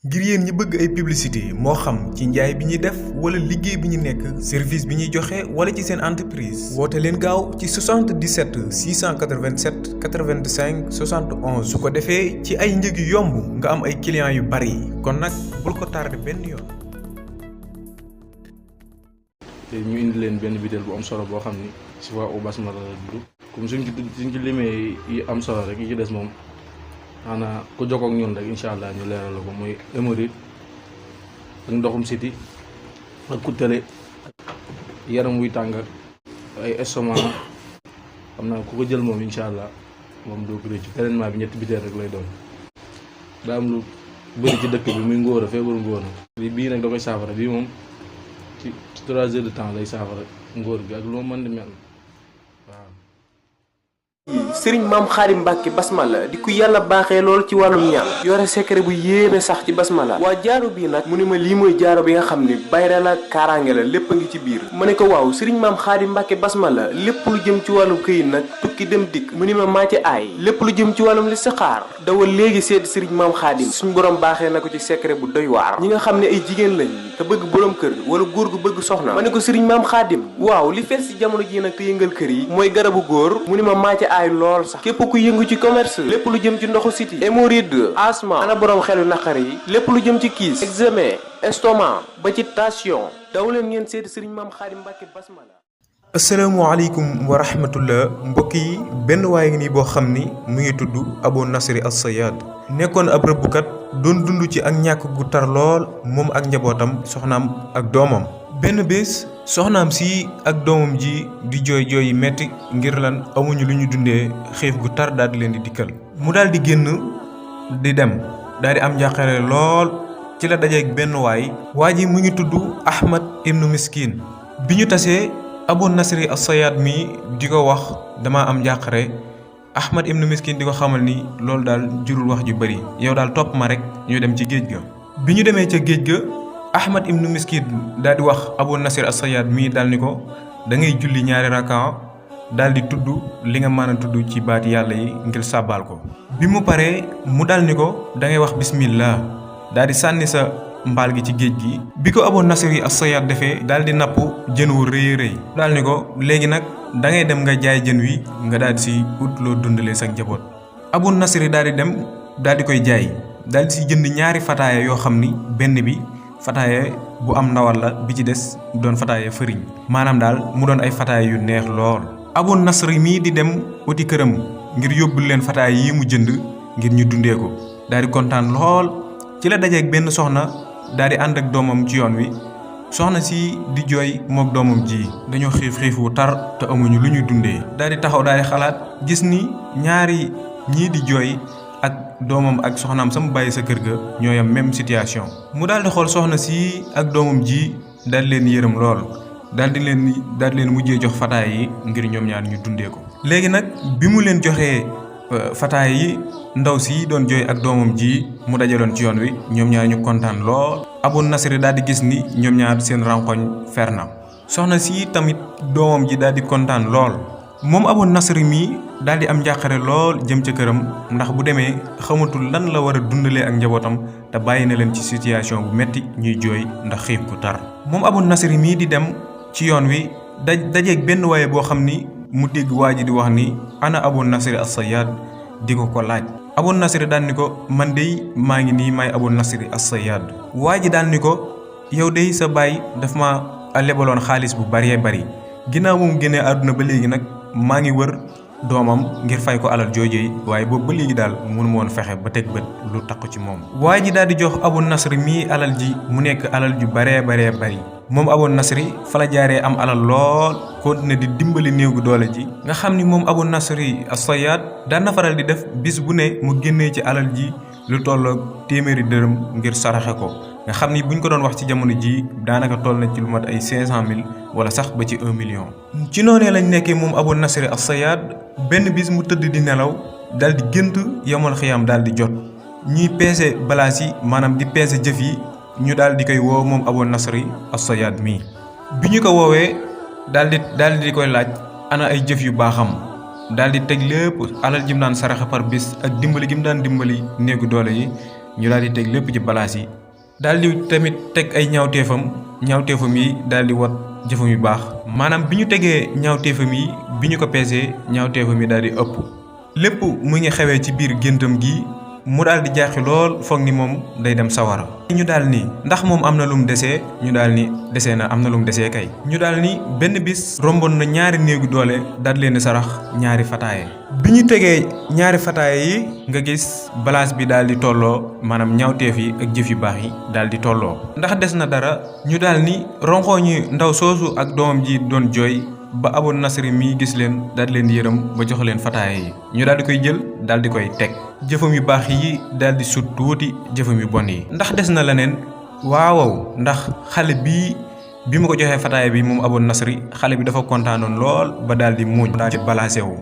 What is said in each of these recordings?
ngir yéen ñi bëgg ay publicité moo xam ci njaay bi ñuy def wala liggéey bi ñu nekk service bi ñuy joxe wala ci seen entreprise woote leen gaaw ci 77 687 85 71 su ko defee ci ay njëg yu yomb nga am ay clients yu bari kon nag bul ko tardé benn yoon. te ñu indi leen benn vidéo bu am solo boo xam ni si waa basmala la dugg comme suñ ci limee yi am solo rek yi ci des moom xanaa ku jokkoo ak ñun rek incha allah ñu leeral la ko muy hémorroïde ak ndoxum siti ak ku tële yaram wuy tàng ay estomac xam naa ku ko jël moom incha allah moom doo ko rëcc traitement bi ñetti biteel rek lay doon. daa am lu bëri ci dëkk bi muy ngóora feebaru ngóora bii nag da koy saafara bii moom ci 3 heures de temps lay saafara ngóor gi ak loo mën di mel waaw. sëriñ maam xaadim mbàkke basmala di ku yàlla baaxee lool ci wàllum ñaan yore secret bu yéeme sax ci basmala waa jaaro bii nag mu ne ma lii mooy jaaro bi nga xam ne bayra la kaaraange la lépp a ngi ci biir ma ne ko waaw sëriñ maam xaadim mbàkke basmala lépp lu jëm ci wàllum këyit nag tukki dem dikk mu ne ma maa ci aay lépp lu jëm ci wàllum listixaar dawal léegi seeti sëriñ maam xaadim suñ borom baaxee na ko ci secret bu doy waar ñi nga xam ne ay jigéen lañ te bëgg borom kër wala góor gu bëgg soxna ma ne ko sëriñ maam xaadim waaw li fees ci jamono ji nag te yëngal kër yi mooy garabu góor mu ne ma maa ci aay lool sax képp ku yëngu ci commerce lépp lu jëm ci ndoxu siti hémorroïde asma ana borom xelu naqar yi lépp lu jëm ci kiis eczéma estomac ba ci tension daw leen ngeen seeti sëriñ maam xaadim mbàkke basmala. asalaamaaleykum wa rahmatullah mbokk yi benn waaye ngi nii boo xam ni mu ngi tudd Abou Nasri As-Sayyad nekkoon ab rëbbkat doon dund ci ak ñàkk gu tar lool moom ak njabootam soxnaam ak doomam benn bés soxnaam si ak doomam ji di jooy jooy yi metti ngir lan amuñu lu ñu dundee xiif gu tar daal di leen di dikkal mu daal di génn di dem daal di am njàqare lool ci la dajeeg benn waa ji mu ngi tudd Ahmad ibnu Miskin bi ñu tasee Abou Nasri As-Sayyad mi di ko wax dama am njàqare Ahmad ibnu Miskin di ko xamal ni loolu daal jurul wax ju bari yow daal topp ma rek ñu dem ci géej ga bi ñu demee ca géej ga Ahmad ibnu Miskin daal di wax Abou Nasri As-Sayyad mii daal ni ko da ngay julli 2 rakaa daal di tudd li nga mën a tudd ci baati yàlla yi ngir sàbbaal ko bi mu paree mu daal ni ko da ngay wax bismillah daal di sànni sa mbaal gi ci géej gi bi ko Abou Nasri As-Sayyad defee daal di napp jën wu rëy rëy daal ni ko léegi nag da ngay dem nga jaay jën wi nga daal di si ut loo dundalee sa njaboot Abou Nasri daal di dem daal di koy jaay daal di si jënd 2 fataaya yoo xam ni benn bi fataaya bu am ndawal la bi ci des doon fataaya fëriñ maanaam daal mu doon ay fataaya yu neex lool Abou Nasri mii di dem uti këram ngir yóbbul leen fataaya yi mu jënd ngir ñu dundee ko daal di kontaan lool ci la dajeeg benn soxna daal di ànd ak doomam ci yoon wi soxna si di jooy mook doomam ji dañoo xiif wu tar te amuñu lu ñuy dundee daal di taxaw daal di xalaat gis ni ñaari ñii di jooy ak doomam ak soxnaam sama bàyyi sa kër ga ñooy am même situation mu daal di xool soxna si ak doomam ji daal leen yërëm lool daal di leen mujjee jox fataaya yi ngir ñoom ñaar ñu dundee ko. léegi nag bi mu leen joxee fataaya yi ndaw si doon jooy ak doomam ji mu dajaloon ci yoon wi ñoom ñaar ñu kontaan lool Abou Nasri daal di gis ni ñoom ñaar seen rankoñ fer na soxna si tamit doomam ji daal di kontaan lool moom Abou Nasri mii daal di am njàqare lool jëm ca këram ndax bu demee xamatul lan la war a dundalee ak njabootam te bàyyi na leen ci situation bu metti ñuy jooy ndax xiif gu tar moom Abou Nasri mii di dem ci yoon wi dajeeg benn waaye boo xam ni mu dégg waa ji di wax ni ana Abou Nasri As-Sayyad di ko laaj Abou Nasri daal ni ko man dey maa ngi nii may Abou Nasri As-Sayyad waa ji daal ni ko yow dey sa baay daf ma lebaloon xaalis bu bari ginnaaw moom génnee àdduna ba léegi nag maa ngi wër doomam ngir fay ko alal joojee waaye boobu ba léegi daal mënu ma woon fexe ba teg bët lu takku ci moom. waa ji daal di jox Abou Nasri mii alal ji mu nekk alal ju baree bari moom Abou Nasri fa la jaaree am alal lool continué di dimbali néew gu doole ji nga xam ni moom Abou Nasri As-Sayyad daan na faral di def bis bu ne mu génnee ci alal ji lu tolloog 100 dërëm ngir saraxe ko nga xam ni buñ ko doon wax ci jamono ji daanaka toll na ci lu mat ay 500 000 wala sax ba ci 1 million. ci noonee lañ nekkee moom Abou Nasri As-Sayyad benn bis mu tëdd di nelaw daal di gént yomal xiyam daal di jot ñuy peese balaas yi maanaam di peese jëf yi ñu daal di koy woo moom Abou Nasri As-Sayyad mii bi ñu ko woowee daal di koy laaj ana ay jëf yu baaxam daal di teg lépp alal ji mu daan saraxe par bis ak dimbali gi mu daan dimbali néegu doole yi ñu daal di teg lépp ci balaas yi daal di tamit teg ay ñaawteefam yi daal di wat jëfam yu baax maanaam bi ñu tegee ñaawteefam yi bi ñu ko peesee ñaawteefam yi daal di ëpp lépp mu ngi xewee ci biir géntam gi mu daal di jaaxi lool foog ni moom day dem sawara ñu daal ni ndax moom am na lu mu desee ñu daal ni desee na am na lu mu desee kay ñu daal ni benn bis romboon na ñaari néegu doole daal leen sarax ñaari fataaye bi ñu tegee ñaari fataaye yi nga gis balaas bi daal di tolloo maanaam ñaawteef yi ak jëf yu baax yi daal di tolloo ndax des na dara ñu daal ni ronxooñu ndaw soosu ak doomam ji doon jooy ba Abu Nasri mi gis leen daal di leen yërëm ba jox leen fataaye yi ñu daal di koy jël daal di koy teg jëfam yu baax yi daal di sut tuuti jëfam yu bon yi ndax des na leneen waaw ndax xale bi ma ko joxee fataaye bi moom Abu Nasri xale bi dafa kontaanoon lool ba daal di muuñ daal di balaase wu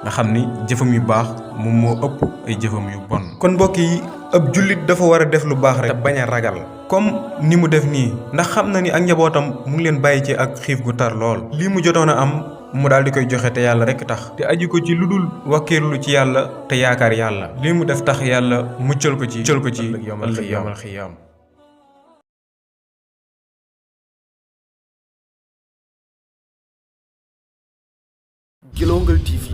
nga xam ni jëfam yu baax moom moo ëpp ay jëfam yu bon kon mbokk yi ab jullit dafa war a def lu baax rek te bañ a ragal comme ni mu def nii ndax xam na ni ak njabootam mu ngi leen bàyyi ci ak xiif gu tar lool lii mu jotoon a am mu daal di koy joxe te yàlla rek tax te aju ko ci lu dul wakkiirlu ci yàlla te yaakaar yàlla lii mu def tax yàlla muccal ko ci yawmal xiyaam Guelongal TV